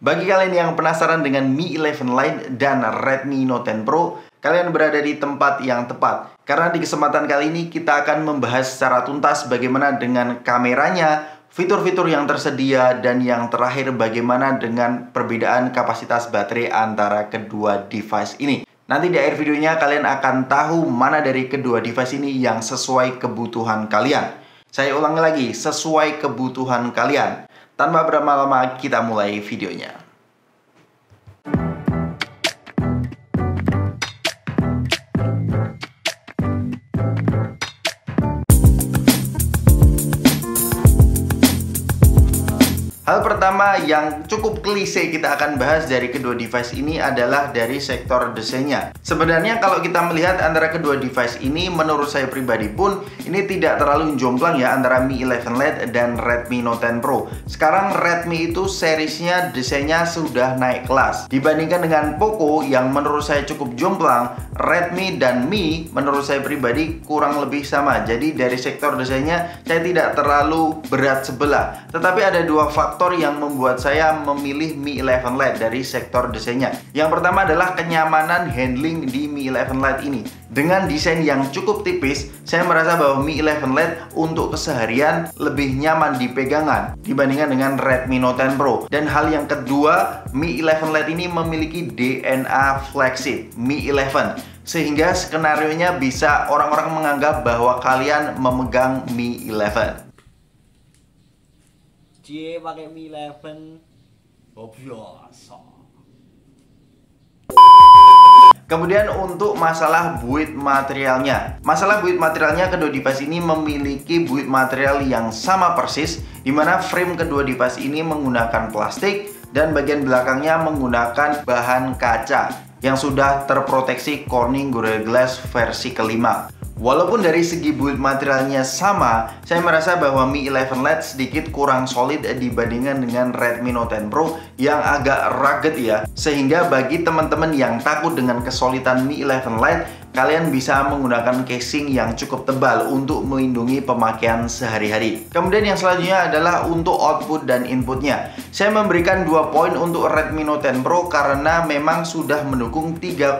Bagi kalian yang penasaran dengan Mi 11 Lite dan Redmi Note 10 Pro, kalian berada di tempat yang tepat. Karena di kesempatan kali ini kita akan membahas secara tuntas bagaimana dengan kameranya, fitur-fitur yang tersedia, dan yang terakhir bagaimana dengan perbedaan kapasitas baterai antara kedua device ini. Nanti di akhir videonya kalian akan tahu mana dari kedua device ini yang sesuai kebutuhan kalian. Saya ulangi lagi, sesuai kebutuhan kalian. Tanpa berlama-lama, kita mulai videonya. Hal pertama yang cukup klise kita akan bahas dari kedua device ini adalah dari sektor desainnya. Sebenarnya kalau kita melihat antara kedua device ini, menurut saya pribadi pun ini tidak terlalu jomplang ya antara Mi 11 Lite dan Redmi Note 10 Pro. Sekarang Redmi itu seriesnya desainnya sudah naik kelas. Dibandingkan dengan Poco yang menurut saya cukup jomplang, Redmi dan Mi menurut saya pribadi kurang lebih sama. Jadi dari sektor desainnya saya tidak terlalu berat sebelah. Tetapi ada dua faktor yang membuat saya memilih Mi 11 Lite dari sektor desainnya. Yang pertama adalah kenyamanan handling di Mi 11 Lite ini. Dengan desain yang cukup tipis, saya merasa bahwa Mi 11 Lite untuk keseharian lebih nyaman di pegangan dibandingkan dengan Redmi Note 10 Pro. Dan hal yang kedua, Mi 11 Lite ini memiliki DNA flagship Mi 11. Sehingga skenarionya bisa orang-orang menganggap bahwa kalian memegang Mi 11. Cie pakai Mi 11 biasa. Kemudian untuk masalah build materialnya, kedua device ini memiliki build material yang sama persis, di mana frame kedua device ini menggunakan plastik dan bagian belakangnya menggunakan bahan kaca yang sudah terproteksi Corning Gorilla Glass versi kelima. Walaupun dari segi build materialnya sama, saya merasa bahwa Mi 11 Lite sedikit kurang solid dibandingkan dengan Redmi Note 10 Pro yang agak rugged ya. Sehingga bagi teman-teman yang takut dengan kesolidan Mi 11 Lite, kalian bisa menggunakan casing yang cukup tebal untuk melindungi pemakaian sehari-hari. Kemudian yang selanjutnya adalah untuk output dan inputnya. Saya memberikan 2 poin untuk Redmi Note 10 Pro karena memang sudah mendukung 3,5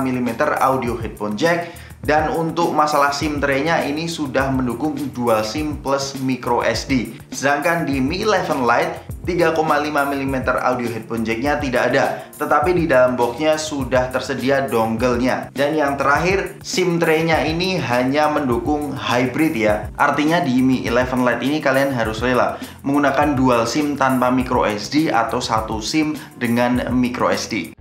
mm audio headphone jack. Dan untuk masalah SIM tray-nya ini sudah mendukung dual SIM plus micro SD. Sedangkan di Mi 11 Lite 3,5 mm audio headphone jack-nya tidak ada, tetapi di dalam boxnya sudah tersedia dongle-nya. Dan yang terakhir, SIM tray-nya ini hanya mendukung hybrid ya. Artinya di Mi 11 Lite ini kalian harus rela menggunakan dual SIM tanpa micro SD atau satu SIM dengan micro SD.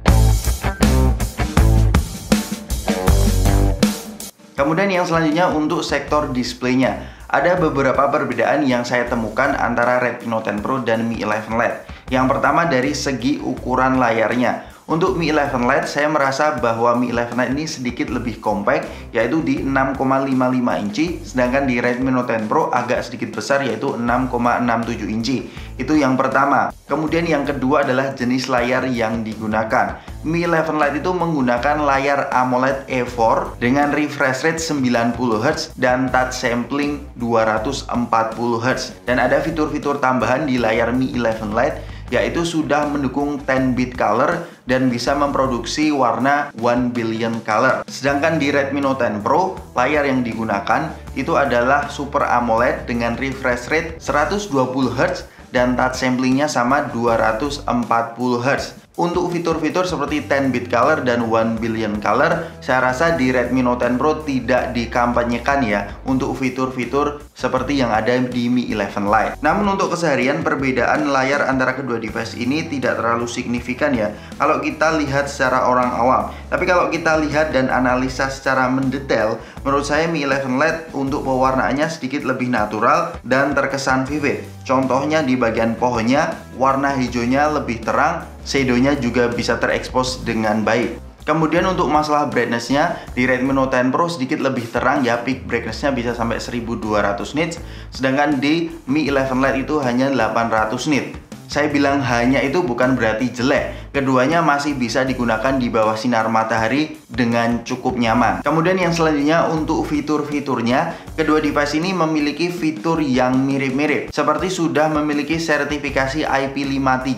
Kemudian yang selanjutnya untuk sektor displaynya, ada beberapa perbedaan yang saya temukan antara Redmi Note 10 Pro dan Mi 11 Lite. Yang pertama dari segi ukuran layarnya. Untuk Mi 11 Lite saya merasa bahwa Mi 11 Lite ini sedikit lebih compact, yaitu di 6,55 inci, sedangkan di Redmi Note 10 Pro agak sedikit besar, yaitu 6,67 inci. Itu yang pertama. Kemudian yang kedua adalah jenis layar yang digunakan. Mi 11 Lite itu menggunakan layar AMOLED E4 dengan refresh rate 90Hz dan touch sampling 240Hz. Dan ada fitur-fitur tambahan di layar Mi 11 Lite, yaitu sudah mendukung 10-bit color dan bisa memproduksi warna 1 billion color. Sedangkan di Redmi Note 10 Pro, layar yang digunakan itu adalah Super AMOLED dengan refresh rate 120Hz dan touch samplingnya sama 240Hz. Untuk fitur-fitur seperti 10-bit color dan 1 billion color, saya rasa di Redmi Note 10 Pro tidak dikampanyekan ya untuk fitur-fitur seperti yang ada di Mi 11 Lite. Namun untuk keseharian, perbedaan layar antara kedua device ini tidak terlalu signifikan ya kalau kita lihat secara orang awam. Tapi kalau kita lihat dan analisa secara mendetail, menurut saya Mi 11 Lite untuk pewarnaannya sedikit lebih natural dan terkesan vivid. Contohnya di bagian pohonnya, warna hijaunya lebih terang, shadow-nya juga bisa terekspos dengan baik. Kemudian untuk masalah brightness-nya, di Redmi Note 10 Pro sedikit lebih terang ya, peak brightness-nya bisa sampai 1200 nits, sedangkan di Mi 11 Lite itu hanya 800 nits. Saya bilang hanya itu bukan berarti jelek. Keduanya masih bisa digunakan di bawah sinar matahari dengan cukup nyaman. Kemudian yang selanjutnya untuk fitur-fiturnya, kedua device ini memiliki fitur yang mirip-mirip. Seperti sudah memiliki sertifikasi IP53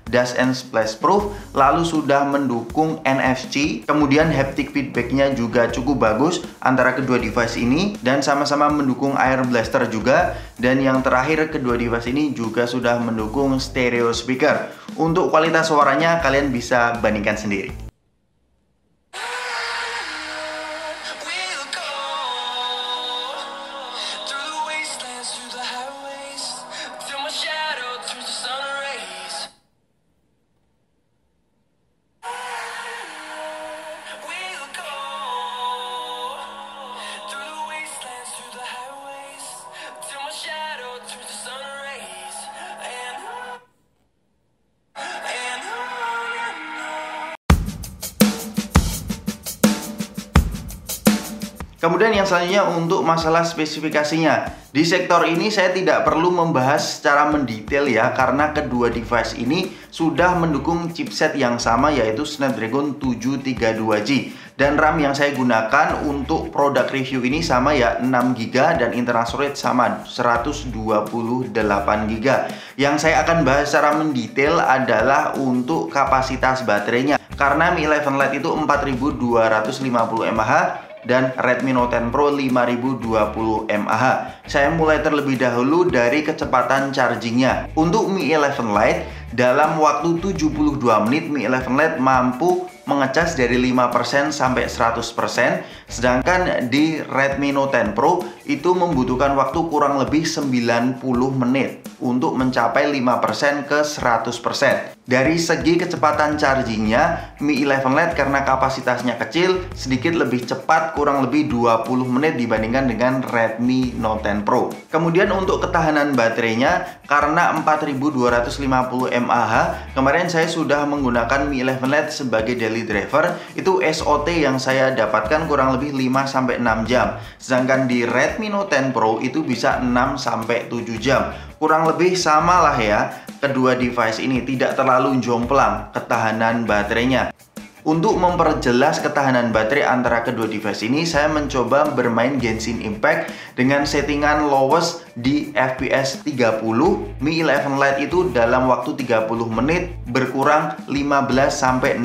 dust and splash proof, lalu sudah mendukung NFC, kemudian haptic feedbacknya juga cukup bagus antara kedua device ini, dan sama-sama mendukung air blaster juga. Dan yang terakhir, kedua device ini juga sudah mendukung stereo speaker. Untuk kualitas suaranya kalian bisa bandingkan sendiri. Kemudian yang selanjutnya untuk masalah spesifikasinya. Di sektor ini saya tidak perlu membahas secara mendetail ya, karena kedua device ini sudah mendukung chipset yang sama, yaitu Snapdragon 732G. Dan RAM yang saya gunakan untuk produk review ini sama ya, 6GB, dan internal storage sama 128GB. Yang saya akan bahas secara mendetail adalah untuk kapasitas baterainya. Karena Mi 11 Lite itu 4250 mAh dan Redmi Note 10 Pro 5020 mAh. Saya mulai terlebih dahulu dari kecepatan chargingnya. Untuk Mi 11 Lite, dalam waktu 72 menit Mi 11 Lite mampu mengecas dari 5% sampai 100%, sedangkan di Redmi Note 10 Pro itu membutuhkan waktu kurang lebih 90 menit untuk mencapai 5% ke 100%. Dari segi kecepatan chargingnya, Mi 11 Lite karena kapasitasnya kecil, sedikit lebih cepat, kurang lebih 20 menit dibandingkan dengan Redmi Note 10 Pro. Kemudian untuk ketahanan baterainya, karena 4250 mAh, kemarin saya sudah menggunakan Mi 11 Lite sebagai daily driver, itu SOT yang saya dapatkan kurang lebih 5-6 jam. Sedangkan di Redmi Note 10 Pro itu bisa 6-7 jam. Kurang lebih sama lah ya, kedua device ini tidak terlalu jomplang ketahanan baterainya. Untuk memperjelas ketahanan baterai antara kedua device ini, saya mencoba bermain Genshin Impact dengan settingan lowest di FPS 30. Mi 11 Lite itu dalam waktu 30 menit berkurang 15-16%.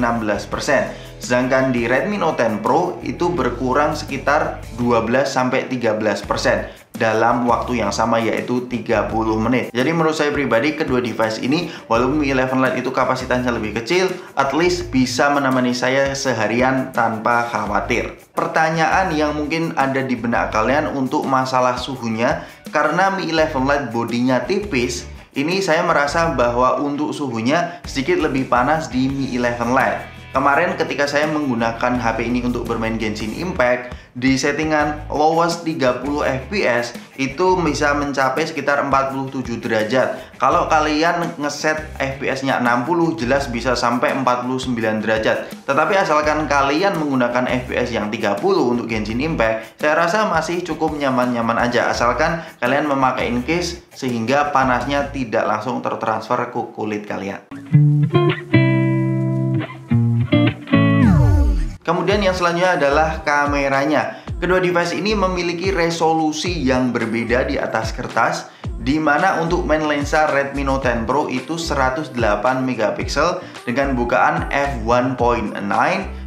Sedangkan di Redmi Note 10 Pro itu berkurang sekitar 12-13% dalam waktu yang sama, yaitu 30 menit. Jadi menurut saya pribadi, kedua device ini walaupun Mi 11 Lite itu kapasitasnya lebih kecil, at least bisa menemani saya seharian tanpa khawatir. Pertanyaan yang mungkin ada di benak kalian untuk masalah suhunya, karena Mi 11 Lite bodinya tipis, ini saya merasa bahwa untuk suhunya sedikit lebih panas di Mi 11 Lite. Kemarin ketika saya menggunakan HP ini untuk bermain Genshin Impact, di settingan lowest 30 fps itu bisa mencapai sekitar 47 derajat. Kalau kalian ngeset FPS-nya 60, jelas bisa sampai 49 derajat. Tetapi asalkan kalian menggunakan FPS yang 30 untuk Genshin Impact, saya rasa masih cukup nyaman-nyaman aja, asalkan kalian memakai case sehingga panasnya tidak langsung tertransfer ke kulit kalian. Kemudian yang selanjutnya adalah kameranya. Kedua device ini memiliki resolusi yang berbeda di atas kertas, di mana untuk main lensa Redmi Note 10 Pro itu 108 megapiksel dengan bukaan f1.9,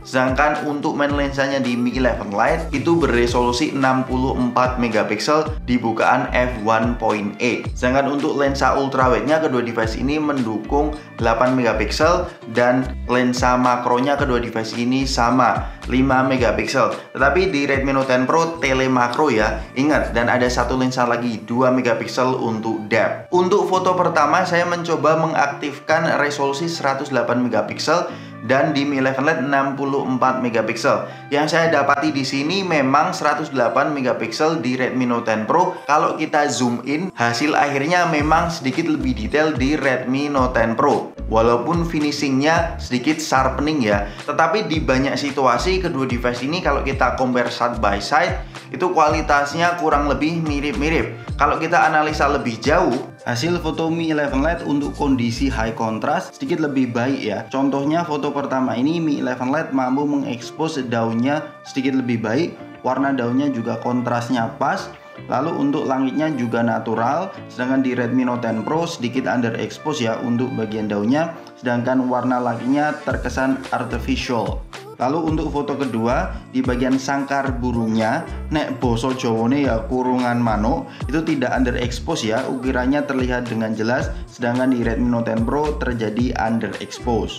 sedangkan untuk main lensanya di Mi 11 Lite itu beresolusi 64 megapiksel di bukaan f1.8. Sedangkan untuk lensa ultrawide-nya kedua device ini mendukung 8 megapiksel, dan lensa makronya kedua device ini sama 5 megapiksel. Tetapi di Redmi Note 10 Pro telemakro ya, ingat, dan ada satu lensa lagi 2 megapiksel untuk depth. Untuk foto pertama saya mencoba mengaktifkan resolusi 108 megapiksel dan di Mi 11 Lite 64 megapiksel. Yang saya dapati di sini memang 108 megapiksel di Redmi Note 10 Pro. Kalau kita zoom in, hasil akhirnya memang sedikit lebih detail di Redmi Note 10 Pro. Walaupun finishingnya sedikit sharpening ya, tetapi di banyak situasi kedua device ini kalau kita compare side by side, itu kualitasnya kurang lebih mirip-mirip. Kalau kita analisa lebih jauh, hasil foto Mi 11 Lite untuk kondisi high contrast sedikit lebih baik ya. Contohnya foto pertama ini Mi 11 Lite mampu mengekspos daunnya sedikit lebih baik, warna daunnya juga kontrasnya pas. Lalu untuk langitnya juga natural, sedangkan di Redmi Note 10 Pro sedikit underexpose ya untuk bagian daunnya. sedangkan warna langitnya terkesan artificial. Lalu untuk foto kedua, di bagian sangkar burungnya, nek boso Jawane ya kurungan manuk, itu tidak underexpose ya, ukirannya terlihat dengan jelas, sedangkan di Redmi Note 10 Pro terjadi underexpose.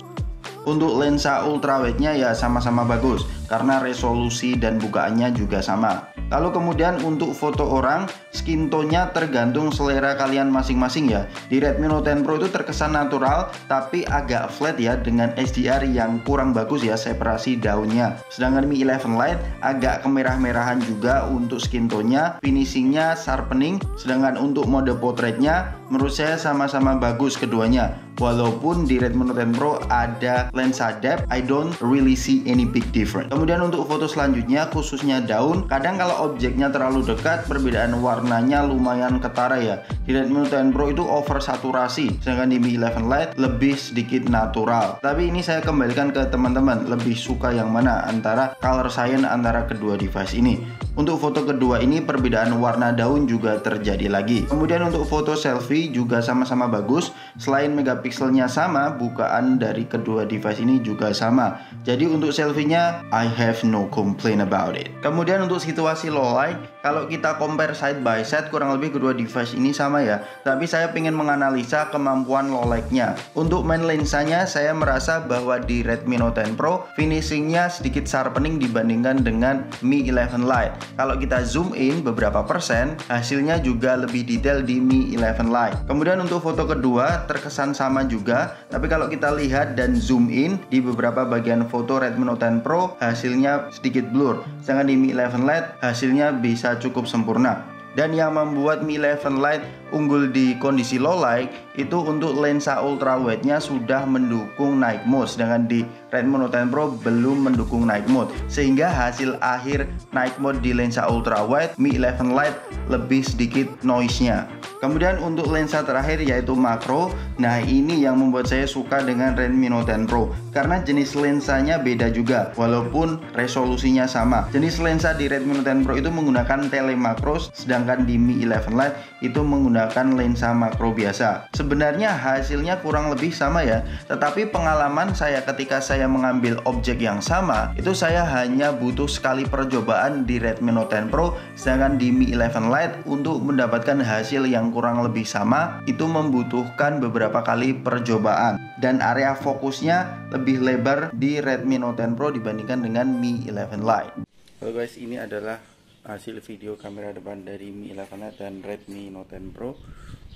Untuk lensa ultrawide-nya ya sama-sama bagus karena resolusi dan bukaannya juga sama. Lalu kemudian untuk foto orang, skin tone-nya tergantung selera kalian masing-masing ya. Di Redmi Note 10 Pro itu terkesan natural tapi agak flat ya, dengan HDR yang kurang bagus ya separasi daunnya. Sedangkan Mi 11 Lite agak kemerah-merahan juga untuk skin tone-nya, finishingnya sharpening. Sedangkan untuk mode portraitnya menurut saya sama-sama bagus keduanya. Walaupun di Redmi Note 10 Pro ada lensa depth, I don't really see any big difference. Kemudian untuk foto selanjutnya, khususnya daun, kadang kalau objeknya terlalu dekat, perbedaan warnanya lumayan ketara ya. Di Redmi Note 10 Pro itu over saturasi, sedangkan di Mi 11 Lite lebih sedikit natural. Tapi ini saya kembalikan ke teman-teman, lebih suka yang mana antara color science antara kedua device ini. Untuk foto kedua ini perbedaan warna daun juga terjadi lagi. Kemudian untuk foto selfie juga sama-sama bagus. Selain megapikselnya sama, bukaan dari kedua device ini juga sama. Jadi untuk selfie-nya I have no complaint about it. Kemudian untuk situasi low light, kalau kita compare side by side, kurang lebih kedua device ini sama ya. Tapi saya ingin menganalisa kemampuan low light-nya. Untuk main lensanya, saya merasa bahwa di Redmi Note 10 Pro finishingnya sedikit sharpening dibandingkan dengan Mi 11 Lite. Kalau kita zoom in beberapa persen, hasilnya juga lebih detail di Mi 11 Lite. Kemudian untuk foto kedua terkesan sama juga, tapi kalau kita lihat dan zoom in di beberapa bagian foto Redmi Note 10 Pro, hasilnya sedikit blur. Sedangkan di Mi 11 Lite hasilnya bisa cukup sempurna. Dan yang membuat Mi 11 Lite unggul di kondisi low light itu untuk lensa ultrawide-nya sudah mendukung night mode, sedangkan di Redmi Note 10 Pro belum mendukung night mode, sehingga hasil akhir night mode di lensa ultrawide Mi 11 Lite lebih sedikit noise-nya. Kemudian untuk lensa terakhir yaitu makro. Nah ini yang membuat saya suka dengan Redmi Note 10 Pro, karena jenis lensanya beda juga walaupun resolusinya sama. Jenis lensa di Redmi Note 10 Pro itu menggunakan telemakro, sedangkan di Mi 11 Lite itu menggunakan lensa makro biasa. Sebenarnya hasilnya kurang lebih sama ya, tetapi pengalaman saya ketika saya mengambil objek yang sama, itu saya hanya butuh sekali percobaan di Redmi Note 10 Pro, sedangkan di Mi 11 Lite untuk mendapatkan hasil yang kurang lebih sama itu membutuhkan beberapa kali percobaan, dan area fokusnya lebih lebar di Redmi Note 10 Pro dibandingkan dengan Mi 11 Lite. Halo guys, ini adalah hasil video kamera depan dari Mi 11 Lite dan Redmi Note 10 Pro.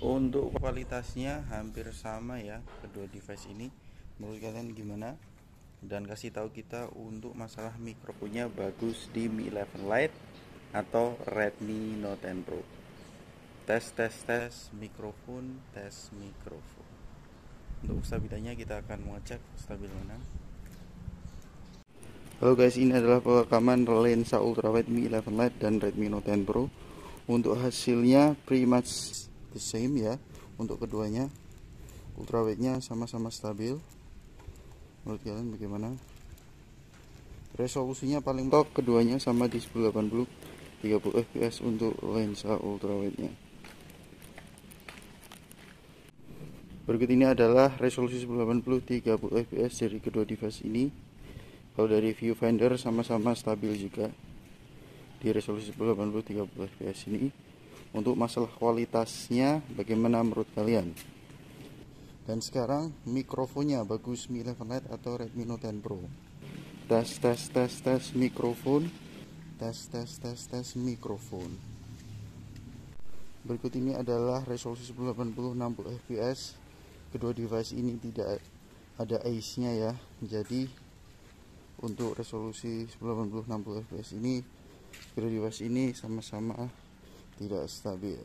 Untuk kualitasnya hampir sama ya kedua device ini. Menurut kalian gimana? Dan kasih tahu kita untuk masalah mikrofonnya bagus di Mi 11 Lite atau Redmi Note 10 Pro. Tes mikrofon, tes mikrofon. Untuk stabilannya kita akan mengecek stabil mana. Halo guys, ini adalah perekaman lensa ultrawide Mi 11 Lite dan Redmi Note 10 Pro. Untuk hasilnya pretty much the same ya. Untuk keduanya ultrawide-nya sama-sama stabil. Menurut kalian bagaimana? Resolusinya paling top keduanya sama di 1080 30 fps untuk lensa ultrawide-nya. Berikut ini adalah resolusi 1080 30 fps dari kedua device ini. Kalau dari viewfinder sama-sama stabil juga di resolusi 1080 30 fps ini. Untuk masalah kualitasnya bagaimana menurut kalian? Dan sekarang mikrofonnya bagus Mi 11 Lite atau Redmi Note 10 Pro? Tes mikrofon. Tes mikrofon. Berikut ini adalah resolusi 1080 60 fps. Kedua device ini tidak ada ACE-nya ya. Jadi untuk resolusi 1080 60 fps ini kedua device ini sama-sama tidak stabil.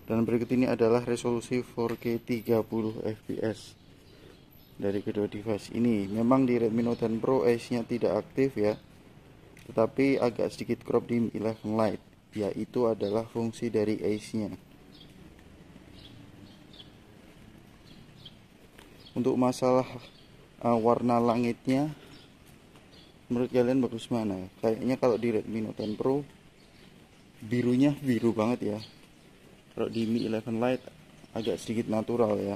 Dan berikut ini adalah resolusi 4K 30 fps dari kedua device ini. Memang di Redmi Note 10 Pro ACE-nya tidak aktif ya, tetapi agak sedikit crop di Mi 11 Lite, yaitu adalah fungsi dari ACE-nya. Untuk masalah warna langitnya, menurut kalian bagus mana? Kayaknya kalau di Redmi Note 10 Pro birunya biru banget ya. Kalau di Mi 11 Lite agak sedikit natural ya.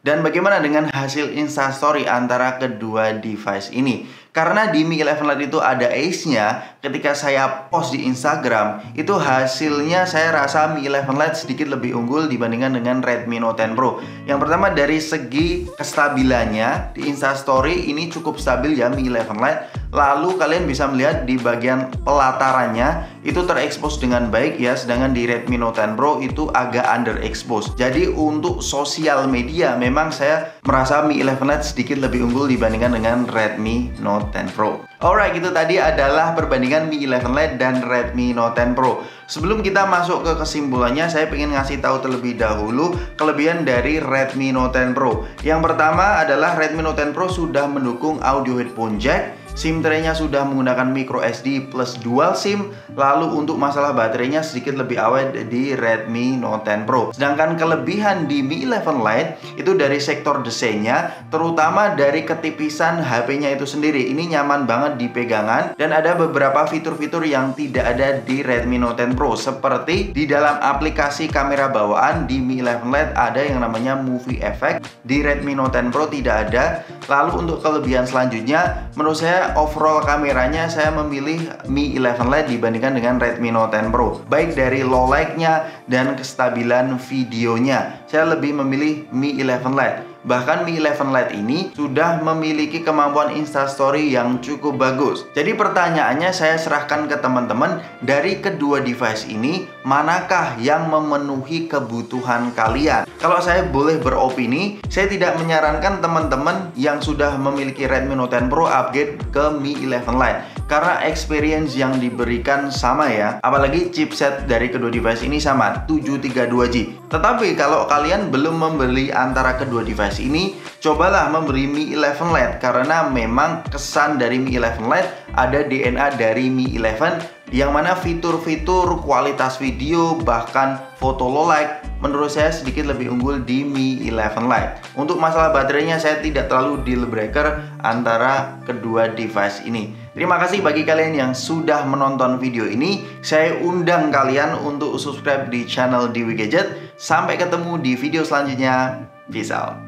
Dan bagaimana dengan hasil Instastory antara kedua device ini? Karena di Mi 11 Lite itu ada Ace-nya, ketika saya post di Instagram, itu hasilnya saya rasa Mi 11 Lite sedikit lebih unggul dibandingkan dengan Redmi Note 10 Pro. Yang pertama dari segi kestabilannya, di Instastory ini cukup stabil ya Mi 11 Lite. Lalu kalian bisa melihat di bagian pelatarannya itu terekspos dengan baik ya, sedangkan di Redmi Note 10 Pro itu agak underexposed. Jadi untuk sosial media memang saya merasa Mi 11 Lite sedikit lebih unggul dibandingkan dengan Redmi Note 10 Pro. Alright, itu tadi adalah perbandingan Mi 11 Lite dan Redmi Note 10 Pro. Sebelum kita masuk ke kesimpulannya, saya ingin ngasih tahu terlebih dahulu kelebihan dari Redmi Note 10 Pro. Yang pertama adalah Redmi Note 10 Pro sudah mendukung audio headphone jack, SIM tray-nya sudah menggunakan micro SD plus dual SIM. Lalu untuk masalah baterainya sedikit lebih awet di Redmi Note 10 Pro. Sedangkan kelebihan di Mi 11 Lite itu dari sektor desainnya, terutama dari ketipisan HP-nya itu sendiri. Ini nyaman banget di pegangan dan ada beberapa fitur-fitur yang tidak ada di Redmi Note 10 Pro. Seperti di dalam aplikasi kamera bawaan di Mi 11 Lite ada yang namanya Movie Effect. Di Redmi Note 10 Pro tidak ada. Lalu untuk kelebihan selanjutnya, menurut saya overall kameranya saya memilih Mi 11 Lite dibandingkan dengan Redmi Note 10 Pro. Baik dari low light-nya dan kestabilan videonya, saya lebih memilih Mi 11 Lite. Bahkan Mi 11 Lite ini sudah memiliki kemampuan Instastory yang cukup bagus. Jadi pertanyaannya saya serahkan ke teman-teman, dari kedua device ini manakah yang memenuhi kebutuhan kalian? Kalau saya boleh beropini, saya tidak menyarankan teman-teman yang sudah memiliki Redmi Note 10 Pro upgrade ke Mi 11 Lite. Karena experience yang diberikan sama ya. Apalagi chipset dari kedua device ini sama, 732G. Tetapi kalau kalian belum membeli antara kedua device ini, cobalah membeli Mi 11 Lite. Karena memang kesan dari Mi 11 Lite ada DNA dari Mi 11, yang mana fitur-fitur kualitas video bahkan foto low light menurut saya sedikit lebih unggul di Mi 11 Lite. Untuk masalah baterainya saya tidak terlalu deal breaker antara kedua device ini. Terima kasih bagi kalian yang sudah menonton video ini. Saya undang kalian untuk subscribe di channel Dewi Gadget. Sampai ketemu di video selanjutnya. Peace out.